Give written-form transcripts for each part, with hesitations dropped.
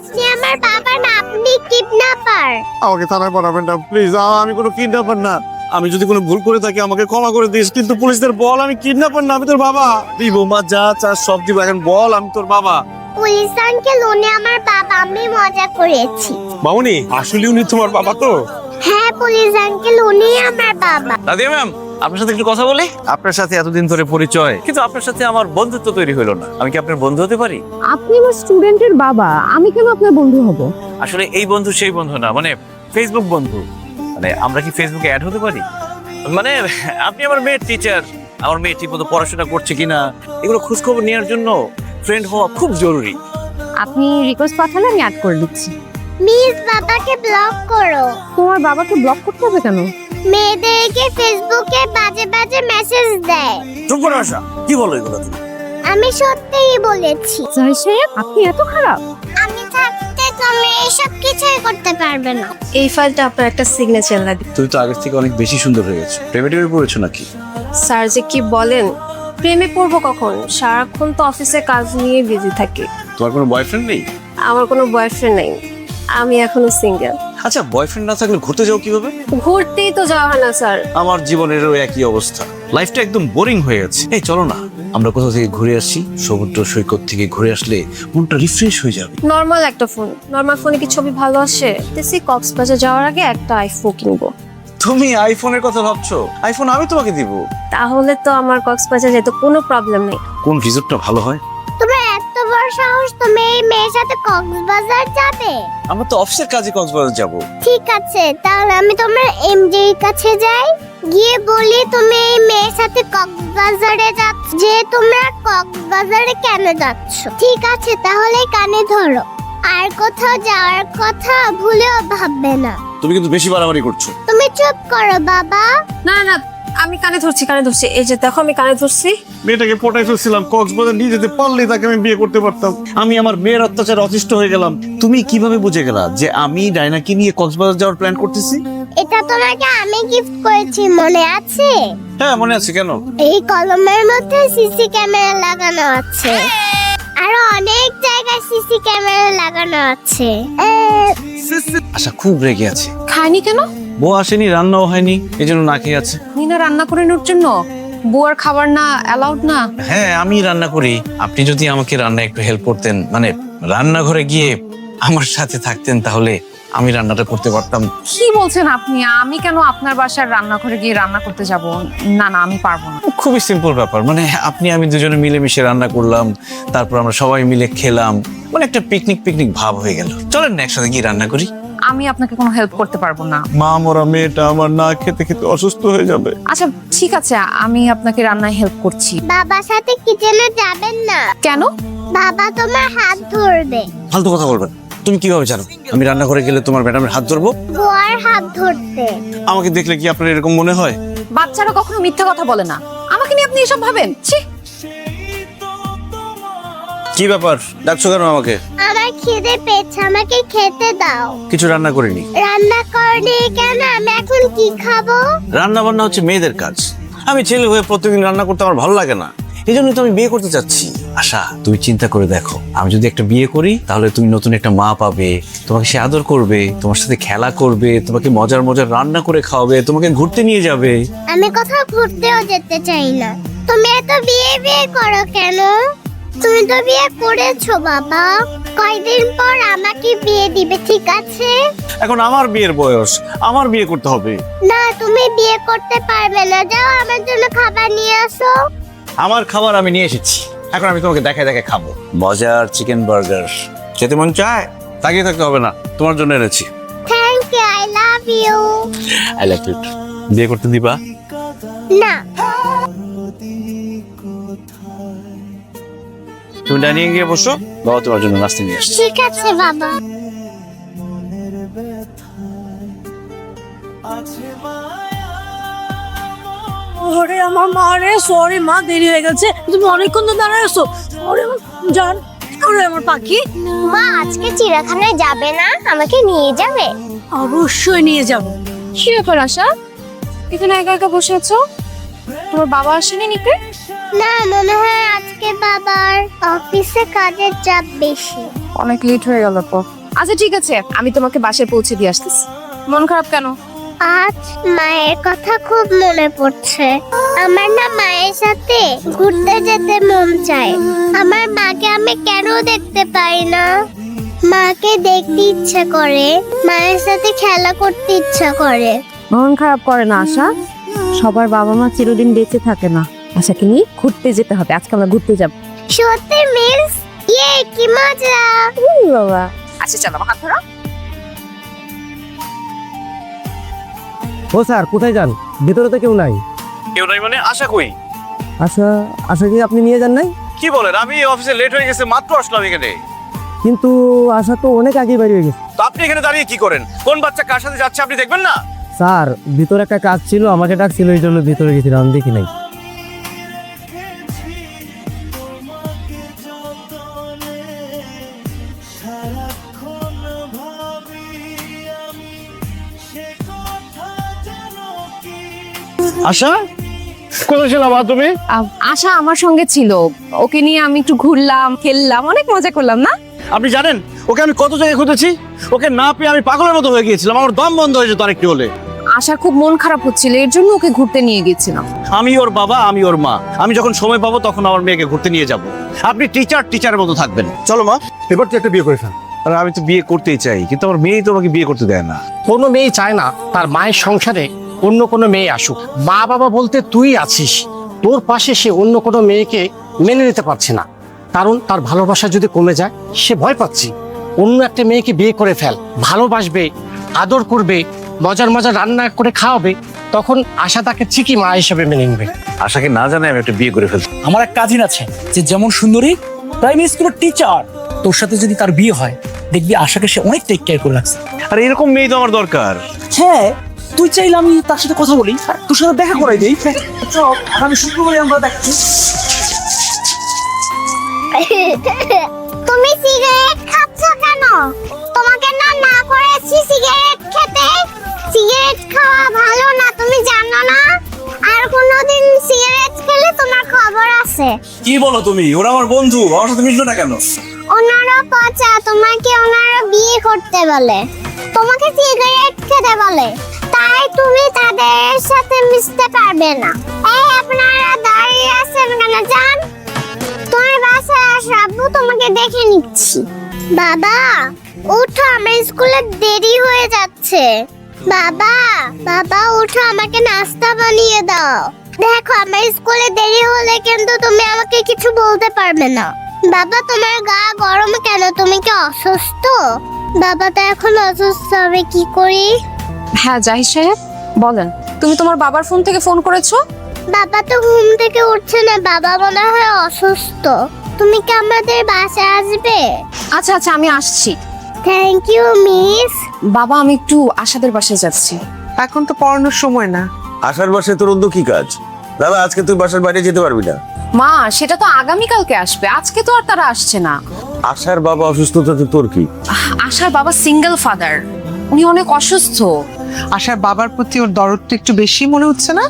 আপনি আমার বাবা না, আপনি কিডন্যাপার। আমাকে থানায় পাঠাবেন না প্লিজ, আমি কোনো কিডন্যাপার না। আমি যদি কোনো ভুল করে থাকি আমাকে ক্ষমা করে দিস, কিন্তু পুলিশদের বল আমি কিডন্যাপার না, আমি তোর বাবা। দিব মা, যা চাস সব দিব, এখন বল আমি তোর বাবা। পুলিশ আঙ্কেল, উনি আমার বাবা, আমি মজা করেছি। মামুনি আসলে উনি তোমার বাবা তো? হ্যাঁ পুলিশ আঙ্কেল, উনি আমার বাবা। দাদিয়া ম্যাম, আপনার সাথে একটু কথা বলি। আপনার সাথে এতদিন ধরে পরিচয়, কিন্তু আপনার সাথে আমার বন্ধুত্ব তৈরি হলো না। আমি কি আপনার বন্ধু হতে পারি? আপনি আমার স্টুডেন্টের বাবা, আমি কেন আপনার বন্ধু হব? আসলে এই বন্ধু সেই বন্ধু না, মানে ফেসবুক বন্ধু। মানে আমরা কি ফেসবুকে অ্যাড হতে পারি? মানে আপনি আমার মেয়ের টিচার, আমার মেয়ে ঠিক মতো পড়াশোনা করছে কিনা এগুলো খোঁজখবর নেওয়ার জন্য ফ্রেন্ড হওয়া খুব জরুরি। আপনি রিকোয়েস্ট পাঠালে আমি অ্যাড করে দিচ্ছি। মিস, বাবাকে ব্লক করো। তোমার বাবাকে ব্লক করতে হবে কেন? মেয়েদেরকে ফেসবুকে বাজে বাজে মেসেজ দেয়। চুপ করে আসা, কি বলো এগুলো তুমি? আমি সত্যিই বলেছি। জয় সাহেব, আপনি এত খারাপ? আমি থাকতে তুমি এসব কিছুই করতে পারবে না। এই ফাইলটা আপনার একটা সিগনেচার লাগবে। তুমি তো আগের থেকে অনেক বেশি সুন্দর হয়ে গেছো। প্রেমে টেমে পড়েছো নাকি? স্যার যে কি বলেন, প্রেমে পড়বো কখন? সারাক্ষণ তো অফিসে কাজ নিয়ে বিজি থাকি। তোমার কোনো বয়ফ্রেন্ড নেই? আমার কোনো বয়ফ্রেন্ড নেই, আমি এখনো সিঙ্গেল। আচ্ছা, বয়ফ্রেন্ড না থাকলে ঘুরতে যাও কিভাবে? ঘুরতেই তো যাওয়া হয় না স্যার। আমার জীবনেরও একই অবস্থা, লাইফটা একদম বোরিং হয়ে গেছে। এই চলো না, আমরা কোথাও থেকে ঘুরে আসি। সমুদ্র সৈকত থেকে ঘুরে আসলে মনটা রিফ্রেশ হয়ে যাবে। নর্মাল একটা ফোন, নর্মাল ফোনে কি ছবি ভালো আসে? দেখছি কক্সবাজার যাওয়ার আগে একটা আইফোন কিনবো। তুমি আইফোনের কথা ভাবছো? আইফোন আমি তোমাকে দিব। তাহলে তো আমার কক্সবাজার যেতে কোনো প্রবলেম নেই। কোন রিসোর্টটা ভালো হয়? তোমার এত বড় সাহস, তুমি এই মেয়ের সাথে কক্সবাজার যাবে? আমরা তো অফিসের কাজে কক্সবাজার যাব। ঠিক আছে, তাহলে আমি তোমার এমডির কাছে যাই, গিয়ে বলি তুমি এই মেয়ের সাথে কক্সবাজারে যাচ্ছ, যে তোমরা কক্সবাজারে কেন যাচ্ছ। ঠিক আছে, তাহলে কানে ধরো, আর কোথাও যাওয়ার কথা ভুলেও ভাববে না। তুমি কিন্তু বেশি বাড়াবাড়ি করছো। তুমি চুপ করো বাবা। না না, আমি কানে ধরছি, কানে ধরছি। এই যে দেখো, আমি কানে ধরছি। মেয়েটাকে পটাই ফেলছিলাম, কক্সবাজার নিয়ে যেতে পারলেই তাকে আমি বিয়ে করতে পারতাম। আমি আমার মেয়ের অত্যাচারে অতিষ্ঠ হয়ে গেলাম। তুমি কিভাবে বুঝে গেলা যে আমি ডায়নাকে নিয়ে কক্সবাজার যাওয়ার প্ল্যান করতেছি? এটা তোমাকে আমি গিফট করেছি, মনে আছে? হ্যাঁ মনে আছে। কেন? এই কলমের মধ্যে সিসি ক্যামেরা লাগানো আছে, আর অনেক জায়গায় সিসি ক্যামেরা লাগানো আছে। আচ্ছা, খুব রেগে আছে। খায়নি কেন? বউ আসেনি, রান্নাও হয়নি, এই জন্য না খেয়ে আছে। নিনা রান্না করে নেওয়ার জন্য? বুয়ার খাবার না অ্যালাউড না? হ্যাঁ, আমি রান্না করি। আপনি যদি আমাকে রান্না একটু হেল্প করতেন, মানে রান্নাঘরে গিয়ে আমার সাথে থাকতেন, তাহলে আমি রান্নাটা করতে পারতাম। কি বলছেন আপনি? আমি কেন আপনার বাসার রান্নাঘরে গিয়ে রান্না করতে যাব? না না, আমি পারবো না। খুবই সিম্পল ব্যাপার, মানে আপনি আমি দুজনে মিলেমিশে রান্না করলাম, তারপর আমরা সবাই মিলে খেলাম, মানে একটা পিকনিক পিকনিক ভাব হয়ে গেল। চলেন না একসাথে গিয়ে রান্না করি। আমি আপনাকে কোনো হেল্প করতে পারবো না। মা মরা মেয়েটা আমার না খেতে খেতে অসুস্থ হয়ে যাবে। আচ্ছা ঠিক আছে, আমি আপনাকে রান্নায় হেল্প করছি। বাবার সাথে কিচেনে যাবেন না, কেন? বাবা তোমার হাত ধরবে। ফালতু কথা বলবেন। তুমি কিভাবে জানো আমি রান্নাঘরে গেলে তোমার ম্যাডামের হাত ধরবো? বুয়ার হাত ধরতে। আমাকে দেখলে কি আপনার এরকম মনে হয়? বাচ্চারা কখনো মিথ্যা কথা বলে না। আমাকে নিয়ে আপনি এসব ভাবেন? ছি। কি ব্যাপার, ডাকছো কেন আমাকে? আমার খিদে পেয়েছে, আমাকে খেতে দাও। কিছু রান্না করিনি। রান্না করনি কেন? আমি এখন কি খাবো? রান্না বান্না হচ্ছে মেয়েদের কাজ। আমি ছেলে হয়ে প্রত্যেকদিন রান্না করতে আমার ভালো লাগে না, এই জন্যই তো আমি বিয়ে করতে চাচ্ছি। আশা, তুমি চিন্তা করে দেখো, আমি যদি একটা বিয়ে করি তাহলে তুমি নতুন একটা মা পাবে, তোমাকে সে আদর করবে, তোমার সাথে খেলা করবে, তোমাকে মজার মজার রান্না করে খাওয়াবে, তোমাকে ঘুরতে নিয়ে যাবে। আমি কোথাও ঘুরতেও যেতে চাই না। তুমি এত বিয়ে বিয়ে করো কেন? তুমি তো বিয়ে করেছো বাবা, কয়দিন পর আমাকে বিয়ে দিবে, ঠিক আছে? এখন আমার বিয়ের বয়স, আমার বিয়ে করতে হবে। না, তুমি বিয়ে করতে পারবে না। যাও, আমার জন্য খাবার নিয়ে আসো। আমার খাবার আমি নিয়ে এসেছি, এখন আমি তোমাকে দেখায় দেখায় খাবো। মজার চিকেন বার্গার খেতে মন চায়? তাকিয়ে থাকতে হবে না, তোমার জন্য এনেছি। Thank you, I love you. I like it. বিয়ে করতে দিবা? না। তুমি ডাইনিং গিয়ে বসো, বাবা তোমার জন্য নাস্তা নিয়ে আসছে। ঠিক আছে বাবা। ওরে আমার মা রে, সরি মা, দেরি হয়ে গেছে। তুমি অনেকক্ষণ তো দাঁড়ায় আছো। ওরে আমার জান, ওরে আমার পাখি। মা, আজকে চিড়িয়াখানায় যাবে না? আমাকে নিয়ে যাবে? অবশ্যই নিয়ে যাব। কি ব্যাপার আশা, এখানে একা একা বসে আছো? তোমার বাবা আসেনি নিকে? না, মনে হয় আজকে বাবার অফিসে কাজের চাপ বেশি। অনেক লেট হয়ে গেল তো। আচ্ছা ঠিক আছে, আমি তোমাকে বাসায় পৌঁছে দিয়ে আসতেছি। মন খারাপ কেন? আজ মায়ের কথা খুব মনে পড়ছে। আমার না মায়ের সাথে ঘুরতে যেতে মন চায়। আমার মাকে আমি কেন দেখতে পাই না? মাকে দেখতে ইচ্ছা করে, মায়ের সাথে খেলা করতে ইচ্ছা করে। মন খারাপ করে না আশা, সবার বাবা মা চিরদিন বেঁচে থাকে না। আশাকে নিয়ে ঘুরতে যেতে হবে, আজকে আমরা ঘুরতে যাব। সত্যি মিস, ইয়ে কি মজা! বাবা আচ্ছা চলো, হাত ধরো। ও স্যার, কোথায় যান? ভিতরে তো কেউ নাই। কেউ নাই মানে? আশা কই? আশা কি আপনি নিয়ে যান নাই? কি বলেন? আমি অফিসে লেট হয়ে গেছে, মাত্র আসলাম এখানে। কিন্তু আশা তো অনেক আগে বাইরে হয়ে গেছে। তো আপনি এখানে দাঁড়িয়ে কি করেন? কোন বাচ্চা কার সাথে যাচ্ছে আপনি দেখবেন না? স্যার, ভিতরে একটা কাজ ছিল, আমাকে ডাকছিল, এই জন্য ভিতরে গেছিলাম, আমি দেখি নাই। আশা, কোথায় ছিলাম তুমি? আশা আমার সঙ্গে ছিল, ওকে নিয়ে আমি একটু ঘুরলাম, খেললাম, অনেক মজা করলাম না? আপনি জানেন ওকে আমি কত জায়গায় খুঁজেছি, ওকে না পেয়ে আমি পাগলের মতো হয়ে গিয়েছিলাম, আমার দম বন্ধ হয়ে যেত আরেকটু হলে। আশার খুব মন খারাপ হচ্ছিল, এর জন্য ওকে ঘুরতে নিয়ে গেছিলাম। আমি ওর বাবা, আমি ওর মা, আমি যখন সময় পাবো তখন আমার মেয়েকে ঘুরতে নিয়ে যাব। আপনি টিচারের মতো থাকবেন। চলো মা, এবার তুই একটা বিয়ে করে ফেল। আর আমি তো বিয়ে করতেই চাই, কিন্তু আমার মেয়েই তো আমাকে বিয়ে করতে দেয় না। কোনো মেয়ে চায় না তার মায়ের সংসারে অন্য কোনো মেয়ে আসুক। মা বাবা বলতে তুই আছিস, তোর পাশে সে অন্য কোনো মেয়েকে মেনে নিতে পারছে না, কারণ তার ভালোবাসা যদি কমে যায় সে ভয় পাচ্ছি। অন্য একটা মেয়েকে বিয়ে করে ফেল, ভালোবাসবে, আদর করবে, মজার মজার রান্না করে খাওয়াবে, তখন আশা তাকে ঠিকই মা হিসেবে মেনে নেবে। আশাকে না জানে আমি একটা বিয়ে করে ফেলছি। আমার এক কাজিন আছে যে যেমন সুন্দরী, প্রাইমারি স্কুলের টিচার, তোর সাথে যদি তার বিয়ে হয় দেখবি আশাকে সে অনেক টেক কেয়ার করে রাখছে। আর এরকম মেয়ে তো আমার দরকার। হ্যাঁ, তুই চাইলে আমি তার সাথে কথা বলি, তোর সাথে দেখা করাই দিই। চল, আগামী শুক্রবারে আমরা দেখছি। তুমি সিগারেট খাচ্ছ কেন? তোমাকে না না করেছি সিগারেট খেতে। সিগারেট খাওয়া ভালো না, তুমি জানো না? আর কোনোদিন সিগারেট খেলে তোমার খবর আছে। কি বলো তুমি? ওরা আমার বন্ধু, আমার সাথে মিশবে না কেন? ওনারা পচা, তোমাকে ওনারা বিয়ে করতে বলে, তোমাকে সিগারেট খেতে বলে, তাই তুমি তাদের সাথে মিশতে পারবে না। এই আপনারা দাঁড়িয়ে আছেন কেন? যান, তোমার বাসায় আসো, আব্বু তোমাকে দেখে নিচ্ছি। বাবা উঠো, আমার স্কুলে দেরি হয়ে যাচ্ছে। বাবা বাবা উঠো, আমাকে নাস্তা বানিয়ে দাও। দেখো আমার স্কুলে দেরি হলে কিন্তু তুমি আমাকে কিছু বলতে পারবে না। বাবা তোমার গা গরম কেন? তুমি কি অসুস্থ? বাবা তো এখন অসুস্থ, হবে কি করি? হ্যাঁ জাহিদ সাহেব বলেন, তুমি তোমার বাবার ফোন থেকে ফোন করেছো? বাবা তো ঘুম থেকে উঠছে না, বাবা মনে হয় অসুস্থ। তুমি কি আমাদের বাসায় আসবে? আচ্ছা আচ্ছা, আমি আসছি। Thank you miss. বাবা আমি একটু আশাদের বাসায় যাচ্ছি। এখন তো পড়ানোর সময় না। আশার বাসায় তোর অন্য কি কাজ? দাদা, আজকে তুই বাসার বাইরে যেতে পারবি না। মা সেটা তো আগামীকালকে আসবে, আজকে তো আর তারা আসছে না। আশার বাবা অসুস্থতাতে তোর কি? আশার বাবা সিঙ্গেল ফাদার, উনি অনেক অসুস্থ। আশার বাবার প্রতি ওর দরদ তো একটু বেশি মনে হচ্ছে না?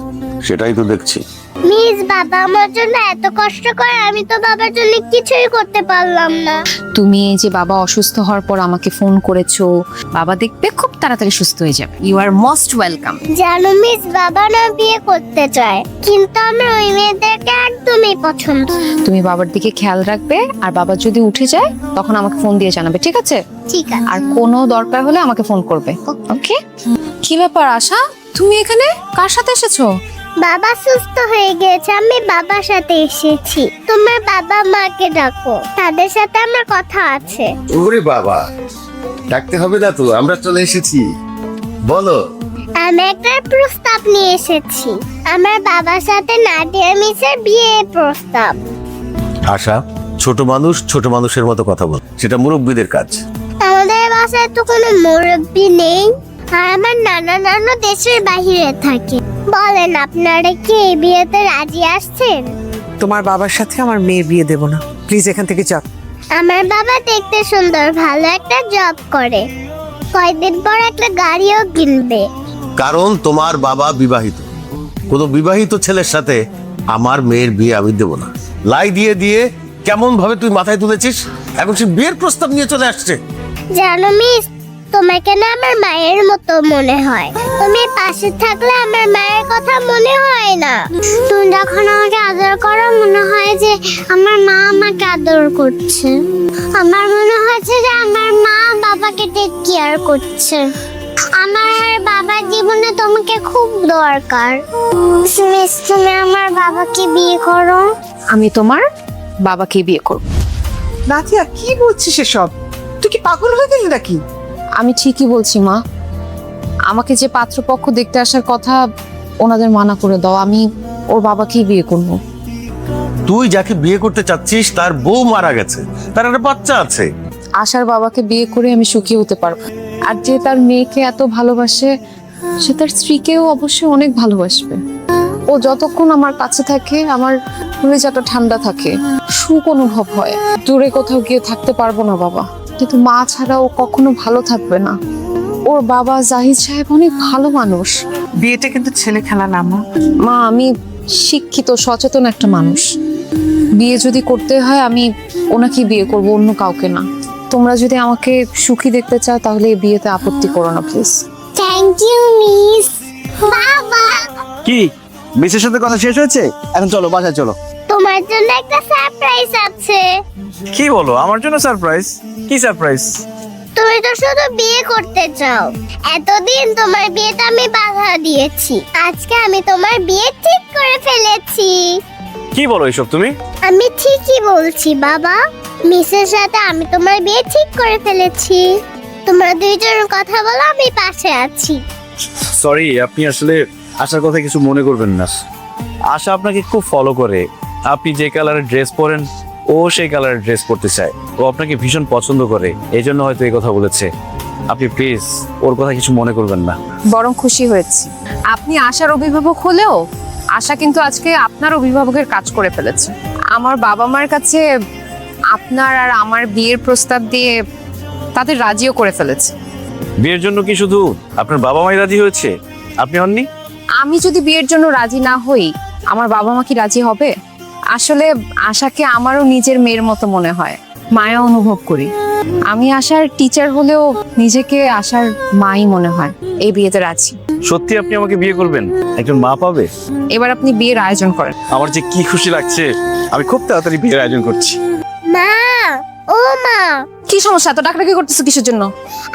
সেটাই তো দেখছি। মিস, বাবা আমার জন্য এত কষ্ট করে, আমি তো বাবার জন্য কিছুই করতে পারলাম না। তুমি এই যে বাবা অসুস্থ হওয়ার পর আমাকে ফোন করেছো, বাবা দেখবে খুব তাড়াতাড়ি সুস্থ হয়ে যাবে। You are most welcome. জানো মিস, বাবা না বিয়ে করতে চায়, কিন্তু আমার ওই মেয়েদেরকে একদমই পছন্দ। তুমি বাবার দিকে খেয়াল রাখবে, আর বাবা যদি উঠে যায় তখন আমাকে ফোন দিয়ে জানাবে, ঠিক আছে? ঠিক আছে। আর কোনো দরকার হলে আমাকে ফোন করবে, ওকে? কি ব্যাপার আশা, তুমি এখানে কার সাথে এসেছো? বাবা সুস্থ হয়ে গেছে, আমি বাবার সাথে এসেছি। তোমার বাবা মাকে ডাকো, তাদের সাথে আমার কথা আছে। ওরে বাবা, ডাকতে হবে না তো, আমরা চলে এসেছি। বলো। আমি একটা প্রস্তাব নিয়ে এসেছি, আমার বাবার সাথে নাদিয়া মিসের বিয়ে প্রস্তাব। আশা, ছোট মানুষ ছোট মানুষের মতো কথা বল, সেটা মুরব্বীদের কাজ। আমাদের বাসায় তো কোনো মুরব্বি নেই, আর আমার নানা নানু দেশের বাইরে থাকে। বলেন আপনারা কি এই বিয়েতে রাজি আসছেন? তোমার বাবার সাথে আমার মেয়ের বিয়ে দেব না, প্লিজ এখান থেকে যাও। আমার বাবা দেখতে সুন্দর, ভালো একটা জব করে, কয়েকদিন পর একটা গাড়িও কিনবে। কারণ তোমার বাবা বিবাহিত, কোনো বিবাহিত ছেলের সাথে আমার মেয়ের বিয়ে আমি দেব না। লাই দিয়ে দিয়ে কেমন ভাবে তুই মাথায় তুলেছিস? এবং সে বিয়ের প্রস্তাব নিয়ে চলে আসছে। জানো মিস, তোমাকে না আমার মায়ের মতো মনে হয়। তুমি পাশে থাকলে আমার মায়ের কথা মনে হয় না। তুমি যখন আমাকে আদর করো মনে হয় যে আমার মা আমাকে আদর করছে। আমার মনে হচ্ছে যে আমার মা বাবাকে টেক কেয়ার করছে। আমার বাবার জীবনে তোমাকে খুব দরকার। মিস, তুমি আমার বাবাকে বিয়ে করো। আমি তোমার বাবাকে বিয়ে করব। নাদিয়া কি বলছিস এসব? তুই কি পাগল হয়ে গেলি নাকি? আমি ঠিকই বলছি মা। আমাকে যে পাত্রপক্ষ দেখতে আসার কথা, ওনাদের মানা করে দাও। আমি ওর বাবাকেই বিয়ে করব। তুই যাকে বিয়ে করতে চাচ্ছিস তার বউ মারা গেছে, তার একটা বাচ্চা আছে। আশার বাবাকে বিয়ে করে আমি সুখী হতে পারবো। আর যে তার মেয়েকে এত ভালোবাসে, সে তার স্ত্রীকেও অবশ্যই অনেক ভালোবাসবে। ও যতক্ষণ আমার কাছে থাকে আমার কলিজাটা ঠান্ডা থাকে, সুখ অনুভব হয়। দূরে কোথাও গিয়ে থাকতে পারবো না বাবা, কিন্তু মা ছাড়া ও কখনো ভালো থাকবে না। ওর বাবা জাহিদ সাহেব অনেক ভালো মানুষ। বিয়েটা কিন্তু ছেলে খেলা না মা। মা, আমি শিক্ষিত সচেতন একটা মানুষ। বিয়ে যদি করতে হয় আমি ওনাকে বিয়ে করব, অন্য কাউকে না। তোমরা যদি আমাকে সুখী দেখতে চাও তাহলে এই বিয়েতে আপত্তি করো না প্লিজ। Thank you miss. বাবা, কি মিসের সাথে কথা শেষ হয়েছে? এখন চলো বাসায় চলো। তোমার জন্য একটা সারপ্রাইজ আছে। কি বলো? আমার জন্য সারপ্রাইজ? কি সারপ্রাইজ? তুমি তো শুধু বিয়ে করতে চাও। এতদিন তোমার বিয়েতে আমি বাধা দিয়েছি। আজকে আমি তোমার বিয়ে ঠিক করে ফেলেছি। কি বলো এসব তুমি? আমি ঠিকই বলছি বাবা। মিসের সাথে আমি তোমার বিয়ে ঠিক করে ফেলেছি। তোমরা দুইজন কথা বলো, আমি পাশে আছি। সরি, আপনি আসলে আশার কথা কিছু মনে করবেন না। আশা আপনাকে খুব ফলো করে। আপনি যে কালারের ড্রেস পরেন ও সেই কালারের ড্রেস পরতে চায়। ও আপনাকে ভীষণ পছন্দ করে, এই জন্য হয়তো এই কথা বলেছে। আপনি প্লিজ ওর কথা কিছু মনে করবেন না। বরং খুশি হয়েছি। আপনি আশার অভিভাবক হলেও আশা কিন্তু আজকে আপনার অভিভাবকের কাজ করে ফেলেছে। আমার বাবা মার কাছে আপনার আর আমার বিয়ের প্রস্তাব দিয়ে তাদের রাজিও করে ফেলেছে। বিয়ের জন্য কি শুধু আপনার বাবা মাই রাজি হয়েছে, আপনি হননি? আমি যদি বিয়ের জন্য রাজি না হই, আমার বাবা মা কি রাজি হবে? আসলে আশাকে আমারও নিজের মেয়ের মতো মনে হয়, মায়া অনুভব করি। আমি আশার টিচার হলেও নিজেকে আশার মাই মনে হয়। এই বিয়েতে রাজি। সত্যি আপনি আমাকে বিয়ে করবেন? একজন মা পাবে? এবার আপনি বিয়ের আয়োজন করেন। আমার যে কি খুশি লাগছে। আমি খুব তাড়াতাড়ি বিয়ের আয়োজন করছি। মা, ও মা, কি সমস্যা? এত ডাকাডাকি করতেছো কিসের জন্য?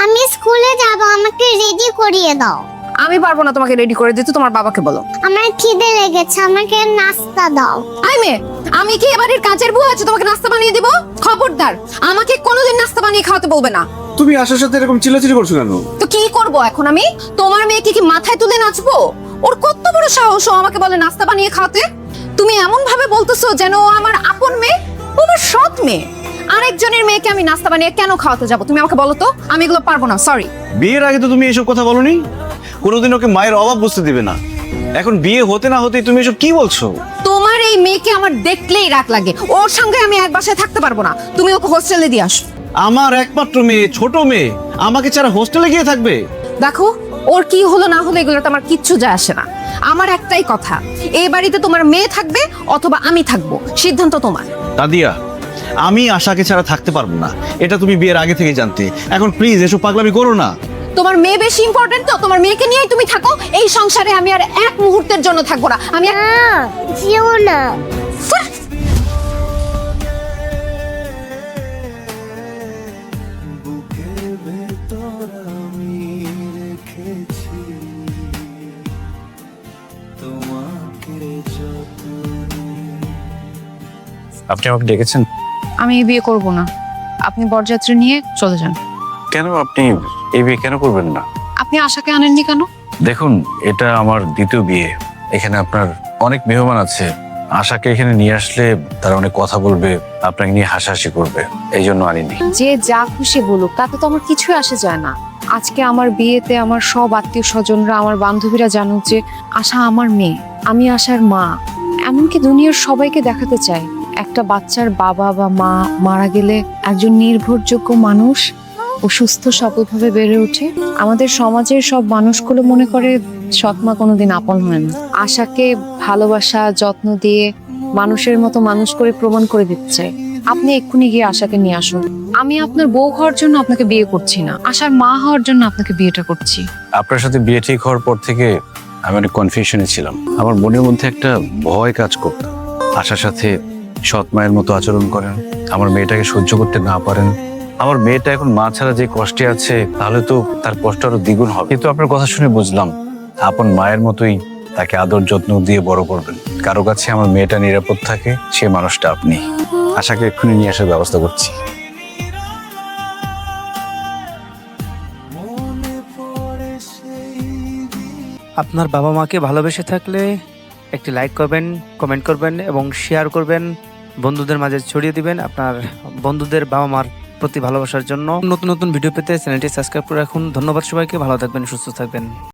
আমি স্কুলে যাব, আমাকে রেডি করিয়ে দাও। আমি পারবো না তোমাকে রেডি করে দিতে, তোমার বাবাকে বলো। আমার খিদে লেগেছে, আমাকে নাস্তা দাও। আই মেয়ে, আমি কি এবারের কাজের বুয়া আছে তোমাকে নাস্তা বানিয়ে দিব? খবরদার, আমাকে কোনোদিন নাস্তা বানিয়ে খাওয়াতে বলবে না। তুমি আশার সাথে এরকম চিল্লাচিল্লি করছো কেন? তো কি করব এখন আমি? তোমার মেয়েকে কি মাথায় তুলে নাচবো? ওর কত বড় সাহস ও আমাকে বলে নাস্তা বানিয়ে খাওয়াতে। তুমি এমন ভাবে বলতেছো যেন ও আমার আপন মেয়ে, ও আমার সৎ মেয়ে। আরেকজনের মেয়েকে আমি নাস্তা বানিয়ে কেন খাওয়াতে যাব? তুমি আমাকে বলো তো। আমি এগুলো পারবো না, সরি। বিয়ের আগে তো তুমি এসব কথা বলনি। কোনোদিন ওকে মায়ের অভাব বুঝতে দিবে না। এখন বিয়ে হতে না হতেই তুমি এসব কি বলছো? তোমার এই মেয়েকে আমার দেখলেই রাগ লাগে। ওর সঙ্গে আমি এক বাসায় থাকতে পারবো না। তুমি ওকে হোস্টেলে দিয়ে আসো। আমার একমাত্র মেয়ে, ছোট মেয়ে, আমাকে ছাড়া হোস্টেলে গিয়ে থাকবে? দেখো, ওর কি হলো না হলো এগুলোতে আমার কিচ্ছু যায় আসে না। আমার একটাই কথা, এই বাড়িতে তোমার মেয়ে থাকবে অথবা আমি থাকবো, সিদ্ধান্ত তোমার। দাদিয়া, আমি আশাকে ছাড়া থাকতে পারবো না, এটা তুমি বিয়ের আগে থেকে জানতে। এখন প্লিজ এসব পাগলামি করো না। তোমার মেয়ে বেশি ইম্পর্টেন্ট তো? তোমার মেয়েকে নিয়েই তুমি থাকো। এই সংসারে আমি আর এক মুহূর্তের জন্য থাকবো না। আমি যেও না। আপনি আমাকে ডেকেছেন? আমি এই বিয়ে করব না। আপনি বরযাত্রী নিয়ে চলে যান। কেন? আপনি এই বিয়ে কেন করবেন না? আপনি আশাকে আনেননি কেন? দেখুন, এটা আমার দ্বিতীয় বিয়ে। এখানে আপনার অনেক মেহমান আছে। আশাকে এখানে নিয়ে আসলে তারা অনেক কথা বলবে, আপনাকে নিয়ে হাসাহাসি করবে, এই জন্য আনিনি। যে যা খুশি বলুক, তাতে তো আমার কিছুই আসে যায় না। আজকে আমার বিয়েতে আমার সব আত্মীয় স্বজনরা, আমার বান্ধবীরা জানুক যে আশা আমার মেয়ে, আমি আশার মা। এমনকি দুনিয়ার সবাইকে দেখাতে চাই একটা বাচ্চার বাবা বা মা মারা গেলে একজন নির্ভরযোগ্য মানুষ ও সুস্থ সবলভাবে বেড়ে ওঠে। আমাদের সমাজের সব মানুষগুলো মনে করে সৎ মা কোনোদিন আপন হয় না। আশাকে ভালোবাসা, যত্ন দিয়ে মানুষের মতো মানুষ করে প্রমাণ করে দিতে চাই। আপনি এক্ষুনি গিয়ে আশাকে নিয়ে আসুন। আমি আপনার বউ হওয়ার জন্য আপনাকে বিয়ে করছি না, আশার মা হওয়ার জন্য আপনাকে বিয়েটা করছি। আপনার সাথে বিয়ে ঠিক হওয়ার পর থেকে আমি অনেক কনফিউশনে ছিলাম। আমার মনের মধ্যে একটা ভয় কাজ করত। আশার সাথে সৎ মায়ের মতো আচরণ করেন, আমার মেয়েটাকে সহ্য করতে না পারেন। আমার মেয়েটা এখন মা ছাড়া যে কষ্টে আছে, তাহলে তো তার কষ্ট আরো দ্বিগুণ হবে। কিন্তু আপনার কথা শুনে বুঝলাম আপন মায়ের মতোই তাকে আদর যত্ন দিয়ে বড় করবেন। কারো কাছে আমার মেয়েটা নিরাপদ থাকে, সে মানুষটা আপনি। আশাকে এক্ষুনি নিয়ে আসার ব্যবস্থা করছি। আপনার বাবা মাকে ভালোবেসে থাকলে একটি লাইক করবেন, কমেন্ট করবেন এবং শেয়ার করবেন, বন্ধুদের মাঝে ছড়িয়ে দিবেন আপনার বন্ধুদের বাবা মার প্রতি ভালোবাসার জন্য। নতুন নতুন ভিডিও পেতে চ্যানেলটি সাবস্ক্রাইব করে রাখুন। ধন্যবাদ সবাইকে, ভালো থাকবেন, সুস্থ থাকবেন।